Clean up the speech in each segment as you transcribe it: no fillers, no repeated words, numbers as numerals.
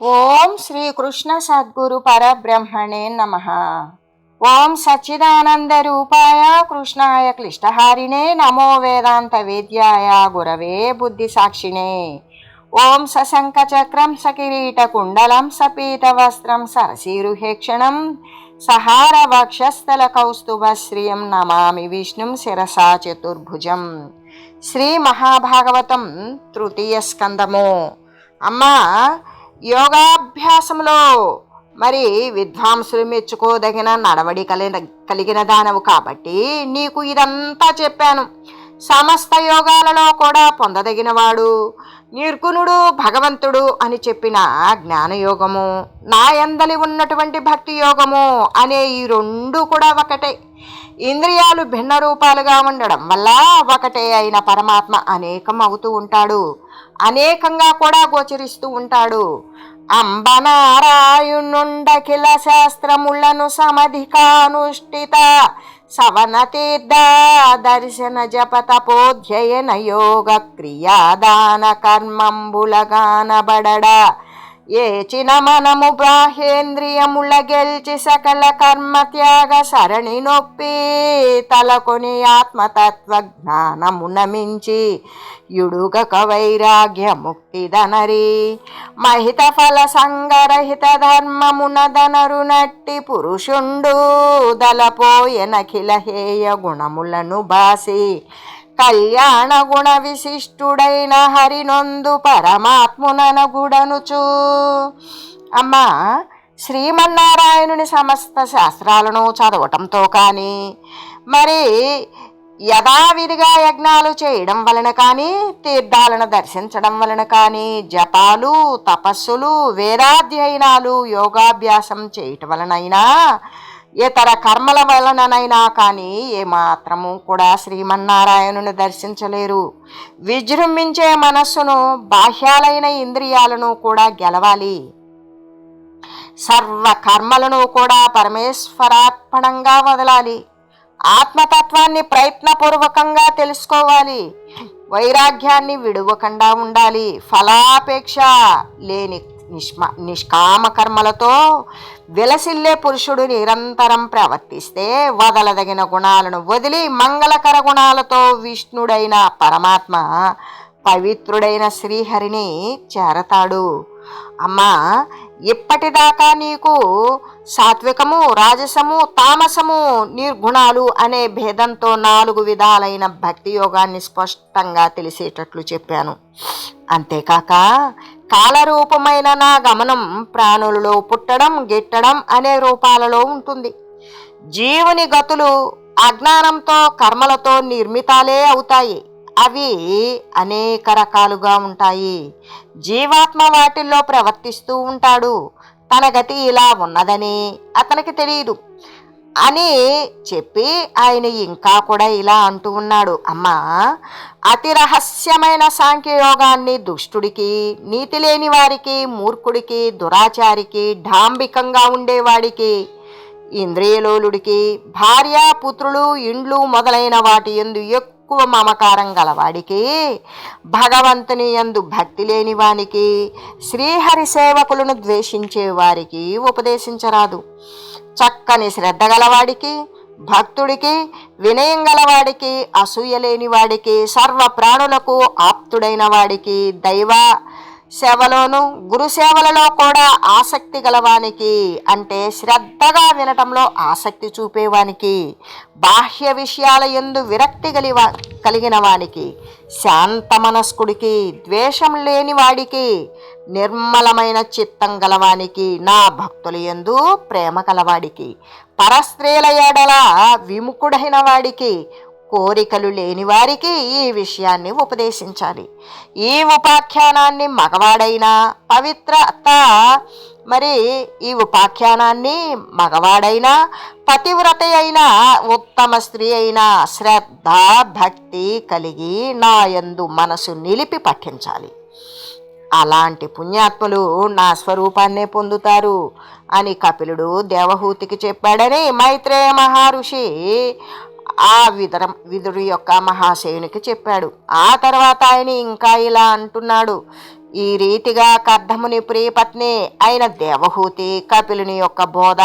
ఓం శ్రీ కృష్ణ సద్గురు పరబ్రహ్మణే నమః. ఓం సచ్చిదానంద రూపాయ కృష్ణాయ క్లిష్టహారిణే నమో వేదాంత వేద్యాయ గురవే బుద్ధి సాక్షిణే. ఓం సశంఖ చక్రం సకిరీట కుండలం సపీత వస్త్రం సరసీరుహేక్షణం సహార వక్షస్థల కౌస్తుభ శ్రియం నమామి విష్ణుం శిరసా చతుర్భుజం. శ్రీ మహాభాగవతం తృతీయ స్కందము. అమ్మా, యోగాభ్యాసంలో మరి విద్వాంసులు మెచ్చుకోదగిన నడవడి కలిగిన దానవు కాబట్టి నీకు ఇదంతా చెప్పాను. సమస్త యోగాలలో కూడా పొందదగినవాడు నిర్గుణుడు భగవంతుడు అని చెప్పిన జ్ఞానయోగము, నా యందలి ఉన్నటువంటి భక్తి యోగము అనే ఈ రెండు కూడా ఒకటే. ఇంద్రియాలు భిన్న రూపాలుగా ఉండడం వల్ల ఒకటే అయిన పరమాత్మ అనేకం అవుతూ ఉంటాడు, అనేకంగా కూడా గోచరిస్తూ ఉంటాడు. అంబనారాయుణుండఖిల శాస్త్రములను సమధికానుష్ఠిత సవన తీర్థ దర్శన జప తపోధ్యయన యోగ క్రియాదాన కర్మంబులగానబడ ఏచిన మనము బాహ్యేంద్రియముల గెల్చి సకల కర్మ త్యాగ సరణి నొప్పి తలకొని ఆత్మతత్వ జ్ఞానమున మించి యుడుగక వైరాగ్య ముక్తిదనరి మహిత ఫల సంగరహిత ధర్మమున దనరు నట్టి పురుషుండు దలపోయనఖిల హేయ గుణములను బాసి కళ్యాణ గుణ విశిష్టుడైన హరినొందు పరమాత్ముననగుడనుచు. అమ్మా, శ్రీమన్నారాయణుని సమస్త శాస్త్రాలను చదవటంతో కానీ, మరి యథావిధిగా యజ్ఞాలు చేయడం వలన కానీ, తీర్థాలను దర్శించడం వలన కానీ, జపాలు తపస్సులు వేదాధ్యయనాలు యోగాభ్యాసం చేయటం వలనైనా ఇతర కర్మల వలననైనా కానీ ఏమాత్రము కూడా శ్రీమన్నారాయణుని దర్శించలేరు. విజృంభించే మనస్సును బాహ్యాలైన ఇంద్రియాలను కూడా గెలవాలి. సర్వ కర్మలను కూడా పరమేశ్వరార్పణంగా వదలాలి. ఆత్మతత్వాన్ని ప్రయత్నపూర్వకంగా తెలుసుకోవాలి. వైరాగ్యాన్ని విడువకుండా ఉండాలి. ఫలాపేక్ష లేని నిష్కామ కర్మలతో విలసిల్లే పురుషుడు నిరంతరం ప్రవర్తిస్తే వదలదగిన గుణాలను వదిలి మంగళకర గుణాలతో విష్ణుడైన పరమాత్మ పవిత్రుడైన శ్రీహరిని చేరతాడు. అమ్మా, ఇప్పటిదాకా నీకు సాత్వికము, రాజసము, తామసము, నిర్గుణాలు అనే భేదంతో 4 విధాలైన భక్తి యోగాన్ని స్పష్టంగా తెలిసేటట్లు చెప్పాను. అంతేకాక కాలరూపమైన నా గమనం ప్రాణులలో పుట్టడం, గిట్టడం అనే రూపాలలో ఉంటుంది. జీవుని గతులు అజ్ఞానంతో కర్మలతో నిర్మితాలే అవుతాయి. అవి అనేక రకాలుగా ఉంటాయి. జీవాత్మ వాటిల్లో ప్రవర్తిస్తూ ఉంటాడు. తన గతి ఇలా ఉన్నదని అతనికి తెలియదు అని చెప్పి ఆయన ఇంకా కూడా ఇలా అంటూ ఉన్నాడు. అమ్మా, అతి రహస్యమైన సాంఖ్యయోగాన్ని దుష్టుడికి, నీతి లేని వారికి, మూర్ఖుడికి, దురాచారికి, డాంబికంగా ఉండేవాడికి, ఇంద్రియలోలుడికి, భార్య, పుత్రులు, ఇండ్లు మొదలైన వాటి యందు ఎక్కువ మమకారం గలవాడికి, భగవంతుని యందు భక్తి లేని వానికి, శ్రీహరి సేవకులను ద్వేషించే వారికి ఉపదేశించరాదు. చక్కని శ్రద్ధ గలవాడికి, భక్తుడికి, వినయం గలవాడికి, అసూయ లేని వాడికి, సర్వ ప్రాణులకు ఆప్తుడైన వాడికి, దైవ సేవలోను గురు సేవలలో కూడా ఆసక్తి గలవానికి, అంటే శ్రద్ధగా వినటంలో ఆసక్తి చూపేవానికి, బాహ్య విషయాల యందు విరక్తి కలిగిన వానికి, శాంత మనస్కుడికి, ద్వేషం లేని వాడికి, నిర్మలమైన చిత్తం గలవానికి, నా భక్తుల యందు ప్రేమ కలవాడికి, పరస్త్రీల ఎడల విముఖుడైన వాడికి, కోరికలు లేని వారికి ఈ విషయాన్ని ఉపదేశించాలి. ఈ ఉపాఖ్యానాన్ని మగవాడైనా మగవాడైనా పతివ్రత అయినా ఉత్తమ స్త్రీ అయినా శ్రద్ధ భక్తి కలిగి నా యందు మనసు నిలిపి పఠించాలి. అలాంటి పుణ్యాత్ములు నా స్వరూపాన్నే పొందుతారు అని కపిలుడు దేవహూతికి చెప్పాడని మైత్రేయ మహర్షి ఆ విదురు యొక్క మహాశయునికి చెప్పాడు. ఆ తర్వాత ఆయన ఇంకా ఇలా అంటున్నాడు. ఈ రీతిగా కర్దముని ప్రియపత్ని అయిన దేవహూతి కపిలుని యొక్క బోధ,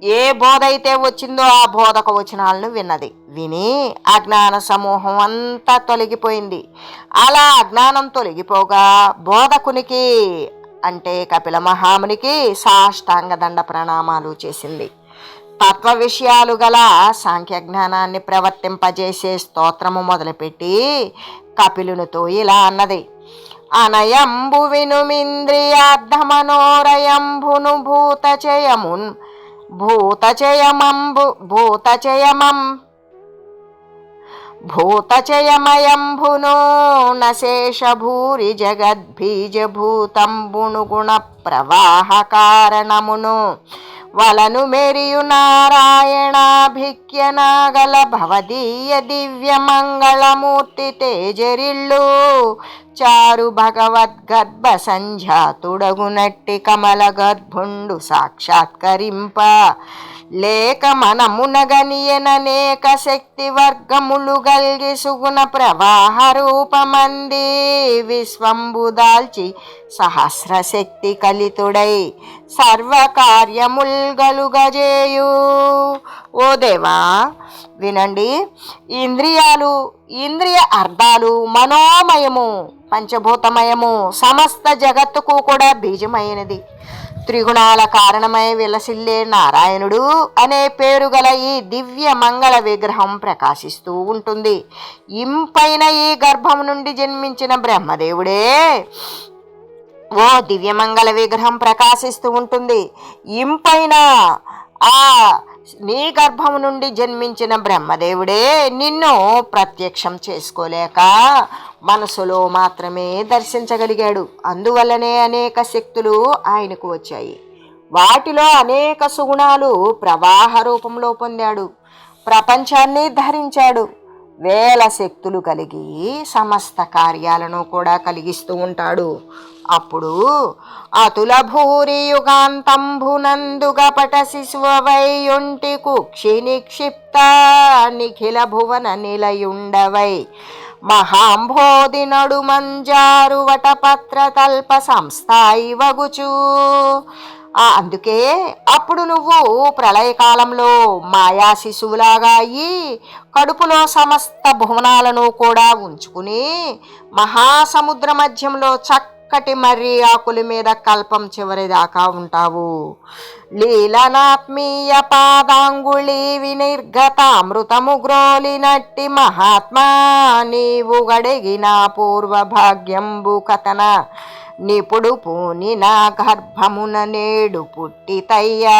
ఏ బోధ అయితే వచ్చిందో ఆ బోధక వచనాలను విన్నది. విని అజ్ఞాన సమూహం అంతా తొలగిపోయింది. అలా అజ్ఞానం తొలగిపోగా బోధకునికి అంటే కపిల మహామునికి సాష్టాంగ దండ ప్రణామాలు చేసింది. తత్వ విషయాలు గల సాంఖ్య జ్ఞానాన్ని ప్రవర్తింపజేసే స్తోత్రము మొదలుపెట్టి కపిలునితో ఇలా అన్నది: అనయంబు వినుమింద్రియార్థమనోరయంబును భూతచయమున్ భూతచయమయంబును నశేషభూరి జగద్బీజభూతంబును గుణ ప్రవాహ కారణమును వలను మెరియు నారాయణాభిఖ్యనాగల భవదీయ దివ్య మంగళమూర్తి తేజరిల్లు చారు భగవద్గర్భ సంజాతుడగునట్టి కమల గర్భుండు సాక్షాత్కరింప లేక మనమునగనియననేక శక్తి వర్గములు గల్గి సుగుణ ప్రవాహ రూపమంది విశ్వంబుదాల్చి సహస్ర శక్తి కలితుడై సర్వకార్యముల్ గలుగజేయు. ఓ దేవా, వినండి. ఇంద్రియాలు, ఇంద్రియ అర్థాలు, మనోమయము, పంచభూతమయము, సమస్త జగత్తుకు కూడా బీజమైనది. త్రిగుణాల కారణమై విలసిల్లే నారాయణుడు అనే పేరు గల ఈ దివ్య మంగళ విగ్రహం ప్రకాశిస్తూ ఉంటుంది. ఇంపైన ఈ గర్భం నుండి జన్మించిన బ్రహ్మదేవుడే ఓ దివ్యమంగళ విగ్రహం ప్రకాశిస్తూ ఉంటుంది. ఇంపైన ఆ నీ గర్భం నుండి జన్మించిన బ్రహ్మదేవుడే నిన్ను ప్రత్యక్షం చేసుకోలేక మనసులో మాత్రమే దర్శించగలిగాడు. అందువల్లనే అనేక శక్తులు ఆయనకు వచ్చాయి. వాటిలో అనేక సుగుణాలు ప్రవాహ రూపంలో పొందాడు. ప్రపంచాన్ని ధరించాడు. వేల శక్తులు కలిగి సమస్త కార్యాలను కూడా కలిగిస్తూ ఉంటాడు. అప్పుడు అతుల భూరి యుగాంతంభునందుగా పట శిశువై కుక్షి నిక్షిప్త నిఖిల భువన నిలయుండవై మహాంభోది నడుమంజారు వటపత్ర తల్ప సంస్థాయి వగుచు. అందుకే అప్పుడు నువ్వు ప్రళయకాలంలో మాయా శిశువులాగా అయ్యి కడుపులో సమస్త భువనాలను కూడా ఉంచుకుని మహాసముద్ర మధ్యంలో చక్కటి మర్రి ఆకుల మీద కల్పం చివరిదాకా ఉంటావు. లీలనాత్మీయ పాదాంగుళి వినిర్గతామృతము గ్రోలినట్టి మహాత్మా నీవు గడిగిన పూర్వ భాగ్యంబు కథన నిపుడు పూని నా గర్భమున నేడు పుట్టితయ్యా.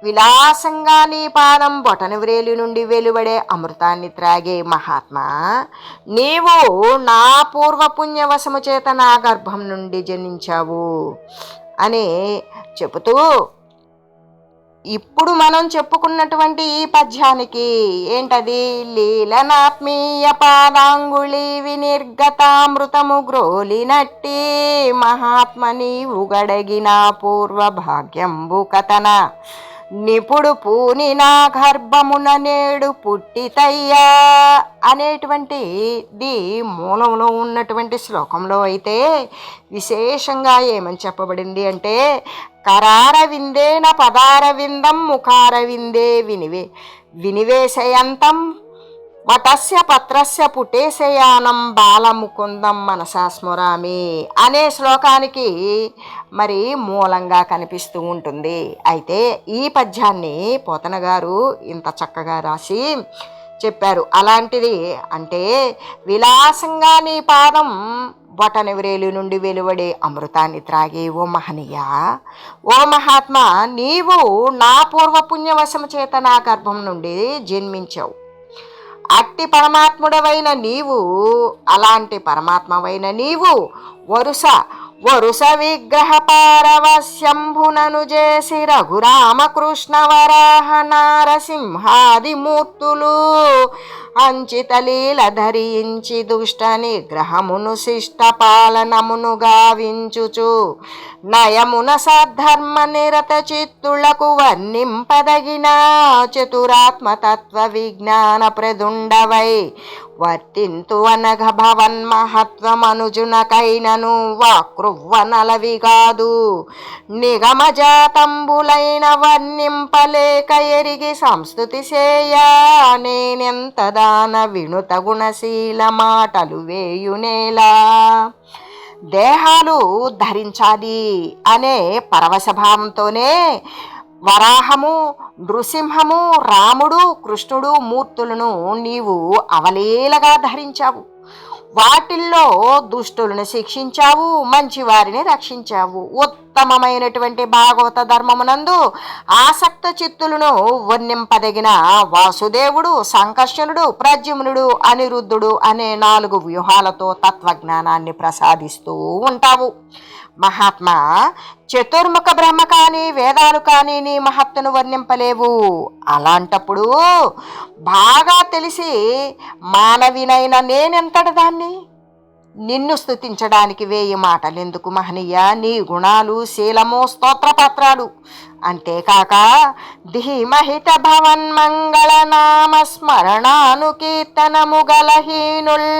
విలాసంగా నీ పాదం బొటన వ్రేలి నుండి వెలువడే అమృతాన్ని త్రాగే మహాత్మా, నీవు నా పూర్వపుణ్యవశము చేత నా గర్భం నుండి జనించావు అని చెబుతూ ఇప్పుడు మనం చెప్పుకున్నటువంటి ఈ పద్యానికి ఏంటది? లీలనాత్మీయ పాదాంగుళి వినిర్గతామృతము గ్రోలినట్టి మహాత్మ నీవు గడగిన పూర్వ భాగ్యంబు కథన నిపుడు పూని నా గర్భమున నేడు పుట్టితయ్యా అనేటువంటి ది మూలంలో ఉన్నటువంటి శ్లోకంలో అయితే విశేషంగా ఏమని చెప్పబడింది అంటే, కరార విందేన పదార విందం ముఖార విందే వినివేశయంతం వటస్య పత్రస్య పుటేశయానం బాలముకుందం మనసా స్మరామి అనే శ్లోకానికి మరి మూలంగా కనిపిస్తూ ఉంటుంది. అయితే ఈ పద్యాన్ని పోతన గారు ఇంత చక్కగా రాసి చెప్పారు. అలాంటిది అంటే విలాసంగా నీ పాదం బొటన వ్రేలి నుండి వెలువడే అమృతాన్ని త్రాగే ఓ మహనీయ, ఓ మహాత్మా, నీవు నా పూర్వపుణ్యవశము చేత నా గర్భం నుండి జన్మించావు. అట్టి పరమాత్ముడవైన నీవు, అలాంటి పరమాత్మవైన నీవు వరుస విగ్రహ పారవశ్యంభునను చేసి రఘురామకృష్ణ వరాహ నారసింహాది మూర్తులు అంచితలీల ధరించి దుష్ట నిగ్రహమును శిష్ట పాలనమును గావించుచు నయమున సద్ధర్మ నిరత చిత్తులకు వర్ణింపదగిన చతురాత్మతత్వ విజ్ఞాన ప్రదుండవై వర్తింతు అనఘ భవన్మహత్వమనుజునకైనను వాక్రువ్వనలవిగాదు నిగమజాతంబులైన వర్ణింపలేక ఎరిగి సంస్థుతి సేయ నేనెంత దాన వినుత గుణశీల మాటలు వేయునేలా. దేహాలు ధరించాలి అనే పరవశభావంతోనే వరాహము, నృసింహము, రాముడు, కృష్ణుడు మూర్తులను నీవు అవలీలగా ధరించావు. వాటిల్లో దుష్టులను శిక్షించావు, మంచివారిని రక్షించావు. ఉత్తమమైనటువంటి భాగవత ధర్మమునందు ఆసక్త చిత్తులను వర్ణింపదగిన వాసుదేవుడు, సంకర్షణుడు, ప్రద్యుమ్నుడు, అనిరుద్ధుడు అనే 4 వ్యూహాలతో తత్వజ్ఞానాన్ని ప్రసాదిస్తూ ఉంటావు. మహాత్మా, చతుర్ముఖ బ్రహ్మ కానీ వేదాలు కానీ నీ మహత్తును వర్ణింపలేవు. అలాంటప్పుడు బాగా తెలిసి మానవినైన నేనెంతటి దాన్ని? నిన్ను స్తుతించడానికి 1000 మాటలెందుకు మహనీయ? నీ గుణాలు, శీలము, స్తోత్రపత్రాలు. అంతేకాక ధీమహిత భవన్ మంగళ నామ స్మరణాను కీర్తనము గలహీనుల్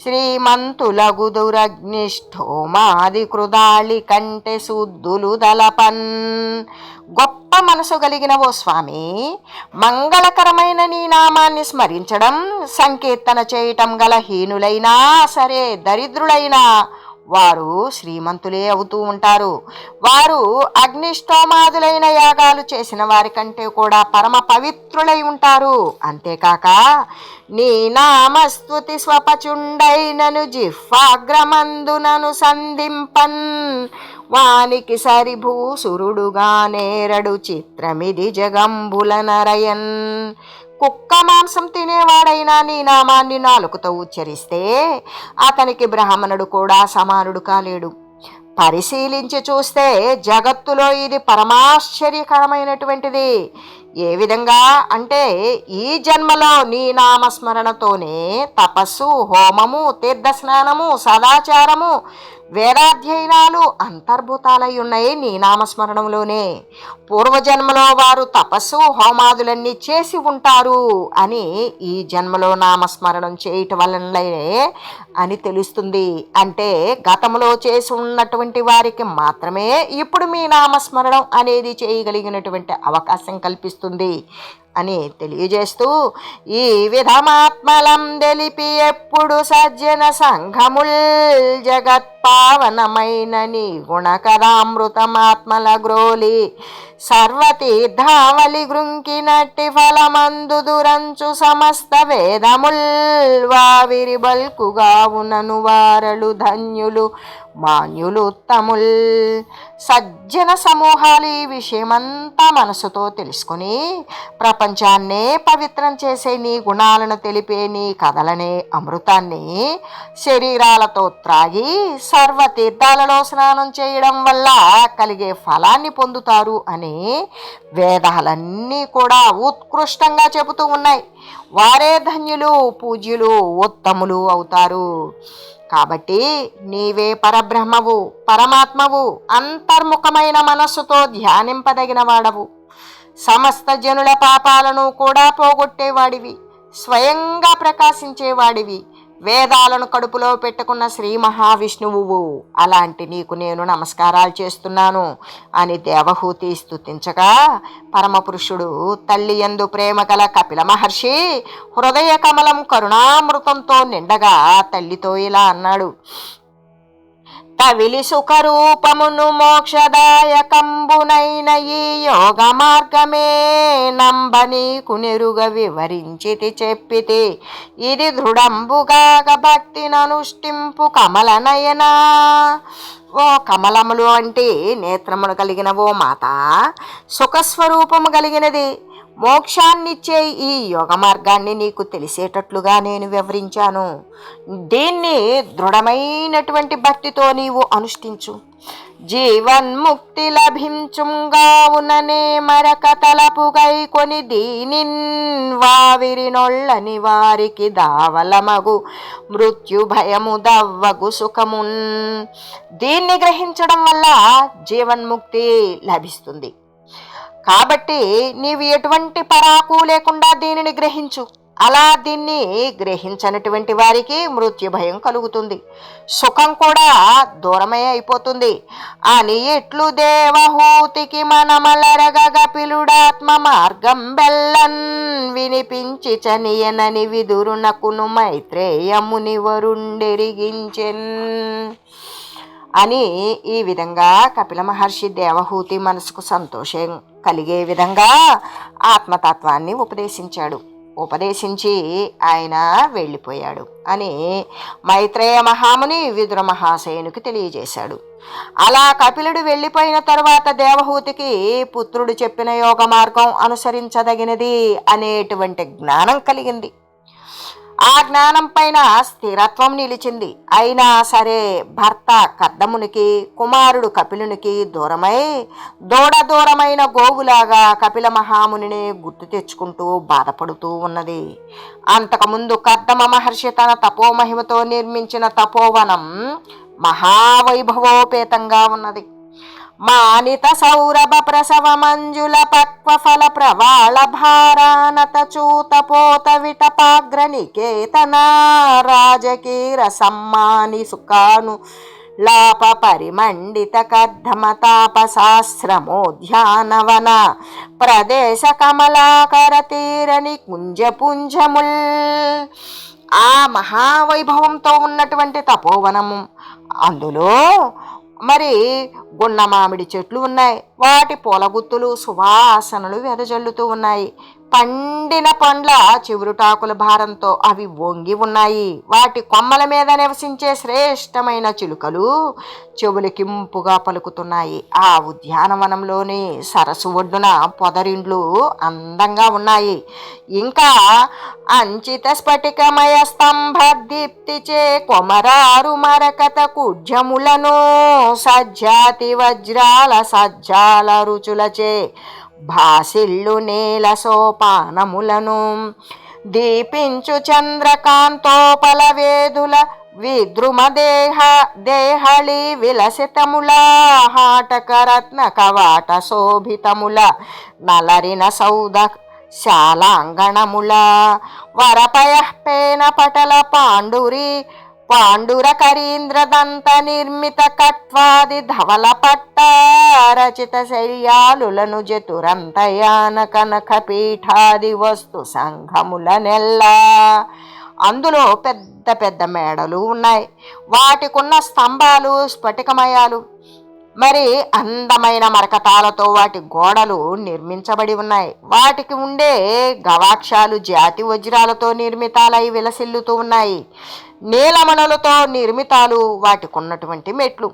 శ్రీమంతులగు దురగ్నిష్ఠోమాది కృదాళి కంటే శుద్ధులు దలపన్. గొప్ప మనసు కలిగిన ఓ స్వామి, మంగళకరమైన నీ నామాన్ని స్మరించడం, సంకీర్తన చేయటం గల హీనులైనా సరే, దరిద్రులైనా వారు శ్రీమంతులే అవుతూ ఉంటారు. వారు అగ్నిష్టోమాదులైన యాగాలు చేసిన వారి కంటే కూడా పరమ పవిత్రులై ఉంటారు. అంతేకాక నీ నామస్తుతి స్వపచుండైనను జిహ్వాగ్రమందునను సంధింపన్ వానికి సరిభూసురుడుగా నేరడు చిత్రమిది జగంబుల నరయన్. కుక్క మాంసం తినేవాడైనా నీ నామాన్ని నాలుకతో ఉచ్చరిస్తే అతనికి బ్రాహ్మణుడు కూడా సమానుడు కాలేడు. పరిశీలించి చూస్తే జగత్తులో ఇది పరమాశ్చర్యకరమైనటువంటిది. ఏ విధంగా అంటే ఈ జన్మలో నీ నామస్మరణతోనే తపస్సు, హోమము, తీర్థస్నానము, సదాచారము, వేదాధ్యయనాలు అంతర్భూతాలై ఉన్నాయి నీ నామస్మరణంలోనే. పూర్వజన్మలో వారు తపస్సు, హోమాదులన్నీ చేసి ఉంటారు అని ఈ జన్మలో నామస్మరణం చేయటం వల్లనే అని తెలుస్తుంది. అంటే గతంలో చేసి ఉన్నటువంటి వారికి మాత్రమే ఇప్పుడు మీ నామస్మరణం అనేది చేయగలిగినటువంటి అవకాశం కల్పిస్తుంది అని తెలియజేస్తూ, ఈ విధమాత్మలం తెలిపి ఎప్పుడు సజ్జన సంఘముల్ జగత్పావనమైన నీ గుణకరామృతమాత్మల గ్రోలి సర్వతీర్థావలి గృంకినట్టి ఫలమందు దురంచు సమస్త వేదముల్ వావిరి బల్కుగా ఉన్నను వారలు ధన్యులు మాన్యులు ఉత్తముల్. సజ్జన సమూహాలు ఈ విషయమంతా మనసుతో తెలుసుకుని ప్రపంచాన్నే పవిత్రం చేసే నీ గుణాలను తెలిపే నీ కథలనే అమృతాన్ని శరీరాలతో త్రాగి సర్వతీర్థాలలో స్నానం చేయడం వల్ల కలిగే ఫలాన్ని పొందుతారు అని వేదాలన్నీ కూడా ఉత్కృష్టంగా చెబుతూ ఉన్నాయి. వారే ధన్యులు, పూజ్యులు, ఉత్తములు అవుతారు. కాబట్టి నీవే పరబ్రహ్మవు, పరమాత్మవు, అంతర్ముఖమైన మనస్సుతో ధ్యానింపదగిన వాడవు. సమస్త జనుల పాపాలను కూడా పోగొట్టేవాడివి, స్వయంగా ప్రకాశించేవాడివి, వేదాలను కడుపులో పెట్టుకున్న శ్రీ మహావిష్ణువు. అలాంటి నీకు నేను నమస్కారాలు చేస్తున్నాను అని దేవహూతి స్తుతించగా, పరమపురుషుడు తల్లి యందు ప్రేమ గల కపిల మహర్షి హృదయ కమలం కరుణామృతంతో నిండగా తల్లితో ఇలా అన్నాడు: తవిలి సుఖరూపమును మోక్షదాయకంబునైన ఈ యోగ మార్గమే నంబనీకు నెరుగ వివరించితి చెప్పితి. ఇది దృఢంబుగాగ భక్తిననుష్టింపు కమలనయనా. ఓ కమలములు అంటే నేత్రములు కలిగిన ఓ మాత, సుఖస్వరూపము కలిగినది, మోక్షాన్నిచ్చే ఈ యోగ మార్గాన్ని నీకు తెలిసేటట్లుగా నేను వివరించాను. దీన్ని దృఢమైనటువంటి భక్తితో నీవు అనుష్ఠించు. జీవన్ముక్తి లభించుగావుననే మరక తలపుగై కొని దీనిన్ వావిరినొళ్ళని వారికి దావలమగు మృత్యు భయము దవ్వగు సుఖమున్. దీన్ని గ్రహించడం వల్ల జీవన్ముక్తి లభిస్తుంది. కాబట్టి నీవు ఎటువంటి పరాకు లేకుండా దీనిని గ్రహించు. అలా దీన్ని గ్రహించనటువంటి వారికి మృత్యు భయం కలుగుతుంది, సుఖం కూడా దూరమే అయిపోతుంది అని ఎట్లు దేవహూతికి మనమలరగ పిలుడాత్మ మార్గం బెల్లన్ వినిపించి చనియనని విదురునకును మైత్రేయముని వరుండెరిగించెన్ అని ఈ విధంగా కపిల మహర్షి దేవహూతి మనసుకు సంతోషం కలిగే విధంగా ఆత్మతత్వాన్ని ఉపదేశించి ఆయన వెళ్ళిపోయాడు అని మైత్రేయ మహాముని విదుర మహాశయునికి తెలియజేశాడు. అలా కపిలుడు వెళ్ళిపోయిన తరువాత దేవహూతికి పుత్రుడు చెప్పిన యోగ మార్గం అనుసరించదగినది అనేటువంటి జ్ఞానం కలిగింది. ఆ జ్ఞానం పైన స్థిరత్వం నిలిచింది. అయినా సరే భర్త కర్దమునికి, కుమారుడు కపిలునికి దూరమైన గోవులాగా కపిల మహామునిని గుర్తు తెచ్చుకుంటూ బాధపడుతూ ఉన్నది. అంతకుముందు కర్దమ మహర్షి తన తపోమహిమతో నిర్మించిన తపోవనం మహావైభవోపేతంగా ఉన్నది. మానిత సౌరభ ప్రసవ మంజుల పక్వ ఫల ప్రవాళ భారానత చూతపోత విటపాగ్ర నికేతన రాజకీర సమ్మాని సుఖాను లాప పరిమండిత కర్ధమ తాపశాస్త్రమోధ్యానవన ప్రదేశ కమలాకర తీరని కుంజపుంజముల్. ఆ మహావైభవంతో ఉన్నటువంటి తపోవనము, అందులో మరి గున్న మామిడి చెట్లు ఉన్నాయి. వాటి పూలగుత్తులు సువాసనలు వెదజల్లుతూ ఉన్నాయి. పండిన పండ్ల చివురుటాకుల భారంతో అవి వంగి ఉన్నాయి. వాటి కొమ్మల మీద నివసించే శ్రేష్టమైన చిలుకలు చెవులకింపుగా పలుకుతున్నాయి. ఆ ఉద్యానవనంలోని సరస్సు ఒడ్డున పొదరిండ్లు అందంగా ఉన్నాయి. ఇంకా అంచిత స్ఫటికమయ స్తంభ దీప్తిచే కొమరారు మరకత కుడ్యములను సజ్జాతి వజ్రాల సజ్జాల రుచులచే భాసిల్లు నేల సోపానములను దీపించు చంద్రకాంతోపల వేదుల విద్రుమ దేహళి విలసితముల హాటక రత్న కవాట శోభితముల నలరిన సౌద శాలాంగణముల వరపయఃపేన పటల పాండుర కరీంద్రదంత నిర్మిత కట్వాది ధవల పట్ట రచిత శైల్యాలులను జతురంతయాన కనక పీఠాది వస్తు సంఘముల నెల్ల. అందులో పెద్ద పెద్ద మేడలు ఉన్నాయి. వాటికున్న స్తంభాలు స్ఫటికమయాలు, మరి అందమైన మరకతాలతో వాటి గోడలు నిర్మించబడి ఉన్నాయి. వాటికి ఉండే గవాక్షాలు జాతి వజ్రాలతో నిర్మితాలై విలసిల్లుతూ ఉన్నాయి. నీలమణులతో నిర్మితాలు వాటికున్నటువంటి మెట్లు.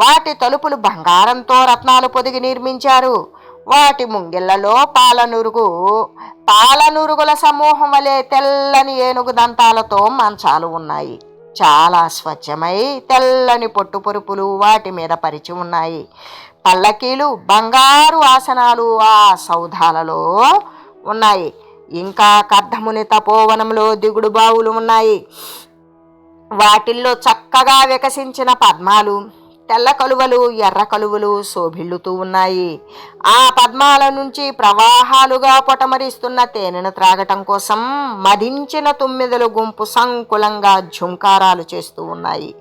వాటి తలుపులు బంగారంతో రత్నాలు పొదిగి నిర్మించారు. వాటి ముంగిళ్లలో పాలనురుగుల సమూహం వలె తెల్లని ఏనుగు దంతాలతో మంచాలు ఉన్నాయి. చాలా స్వచ్ఛమై తెల్లని పొట్టు పొరుపులు వాటి మీద పరిచి ఉన్నాయి. పల్లకీలు, బంగారు ఆసనాలు ఆ సౌధాలలో ఉన్నాయి. ఇంకా కర్దముని తపోవనంలో దిగుడు బావులు ఉన్నాయి. వాటిల్లో చక్కగా వికసించిన పద్మాలు, తెల్ల కలువలు, ఎర్ర కలువలు శోభిల్లుతూ ఉన్నాయి. ఆ పద్మాల నుంచి ప్రవాహాలుగా పొటమరిస్తున్న తేనెను త్రాగటం కోసం మదించిన తుమ్మెదల గుంపు సంకులంగా ఝుంకారాలు చేస్తూ ఉన్నాయి.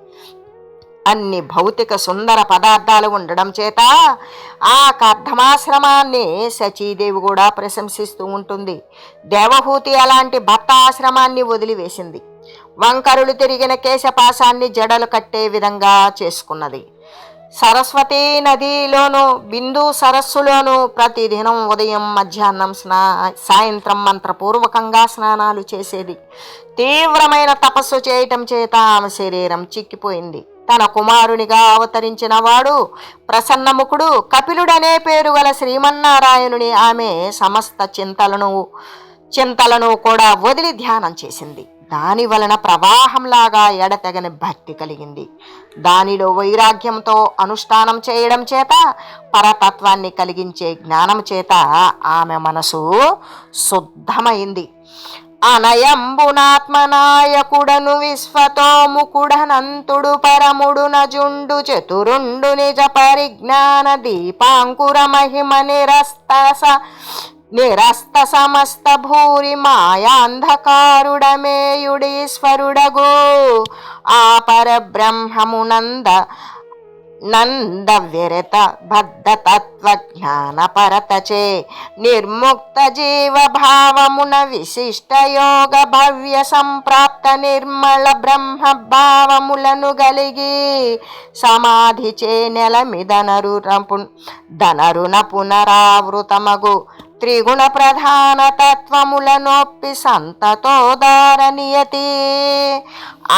అన్ని భౌతిక సుందర పదార్థాలు ఉండడం చేత ఆ కర్దమాశ్రమాన్ని శచీదేవి కూడా ప్రశంసిస్తూ ఉంటుంది. దేవహూతి అలాంటి భర్త ఆశ్రమాన్ని వదిలివేసింది. వంకరులు తిరిగిన కేశపాశాన్ని జడలు కట్టే విధంగా చేసుకున్నది. సరస్వతీ నదిలోను, బిందు సరస్సులోను ప్రతిదినం ఉదయం, మధ్యాహ్నం, సాయంత్రం మంత్రపూర్వకంగా స్నానాలు చేసేది. తీవ్రమైన తపస్సు చేయటం చేత ఆమె శరీరం చిక్కిపోయింది. తన కుమారునిగా అవతరించిన వాడు ప్రసన్నముఖుడు కపిలుడనే పేరు గల శ్రీమన్నారాయణుని ఆమె సమస్త చింతలను కూడా వదిలి ధ్యానం చేసింది. దాని వలన ప్రవాహంలాగా ఎడతెగని భక్తి కలిగింది. దానిలో వైరాగ్యంతో అనుష్ఠానం చేయడం చేత పరతత్వాన్ని కలిగించే జ్ఞానం చేత ఆమె మనసు శుద్ధమైంది. అనయంబునాత్మనాయకుడను విశ్వతోముకుడనంతుడు పరముడు నజుండు చతురుండు నిజ పరిజ్ఞాన దీపాంకుర మహిమ నిరస్త సమస్త భూరి మాయాంధకారుడమేయుడీశ్వరుడగో ఆ నందవ్యరత బద్ధ తత్వ జ్ఞాన పరతచే నిర్ముక్త జీవ భావమున విశిష్ట యోగ భవ్య సంప్రాప్త నిర్మల బ్రహ్మ భావములను గలిగి సమాధి చే నెలమిదనరున పునరావృతమగు త్రిగుణ ప్రధాన తత్వములనొప్పి సంతతోదార నియతి.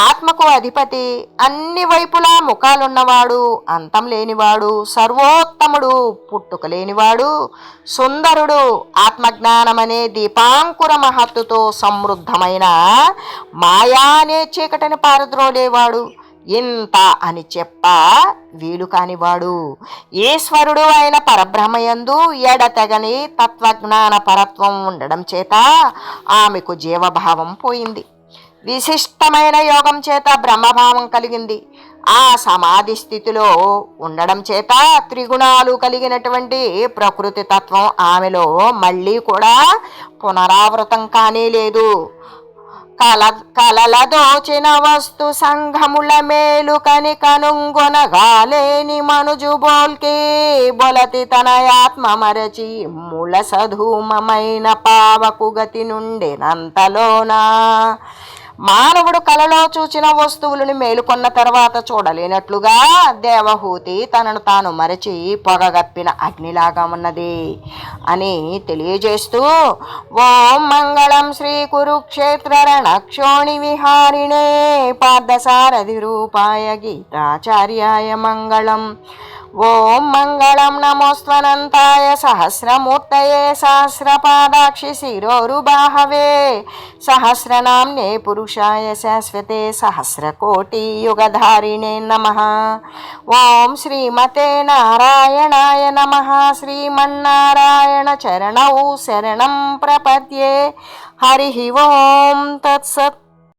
ఆత్మకు అధిపతి, అన్ని వైపులా ముఖాలున్నవాడు, అంతం లేనివాడు, సర్వోత్తముడు, పుట్టుక లేనివాడు, సుందరుడు, ఆత్మజ్ఞానమనే దీపాంకుర మహత్తుతో సమృద్ధమైన మాయానే చీకటిని పారద్రోలేవాడు, ఇంత అని చెప్ప వీలు కానివాడు, ఈశ్వరుడు అయిన పరబ్రహ్మయందు ఎడతెగని తత్వజ్ఞాన పరత్వం ఉండడం చేత ఆమెకు జీవభావం పోయింది. విశిష్టమైన యోగం చేత బ్రహ్మభావం కలిగింది. ఆ సమాధి స్థితిలో ఉండడం చేత త్రిగుణాలు కలిగినటువంటి ప్రకృతి తత్వం ఆమెలో మళ్ళీ కూడా పునరావృతం కానే లేదు. కలలదోచిన వస్తు సంఘముల మేలు కని కనుగొనగాలేని మనుజు బోల్కి బొలతి తనయాత్మ మరచి మూల సధూమమైన పావకు గతి నుండినంతలోనా. మానవుడు కలలో చూచిన వస్తువులను మేలుకొన్న తర్వాత చూడలేనట్లుగా దేవహూతి తనను తాను మరచి పొగగప్పిన అగ్నిలాగా ఉన్నది అని తెలియజేస్తూ ఓం మంగళం శ్రీ కురుక్షేత్ర రణక్షోణి విహారిణే పార్థసారథి రూపాయ గీతాచార్యాయ మంగళం. ఓం మంగళం నమోస్త్వనంతాయ సహస్రమూర్తయే సహస్రపాదాక్షి శిరోరుబాహవే సహస్రనామ్నే పురుషాయ శాశ్వతే సహస్రకోటి యుగధారిణే నమః. ఓం శ్రీమతే నారాయణాయ నమః. శ్రీమన్నారాయణ చరణౌ శరణం ప్రపద్యే. హరి ఓం తత్సత్.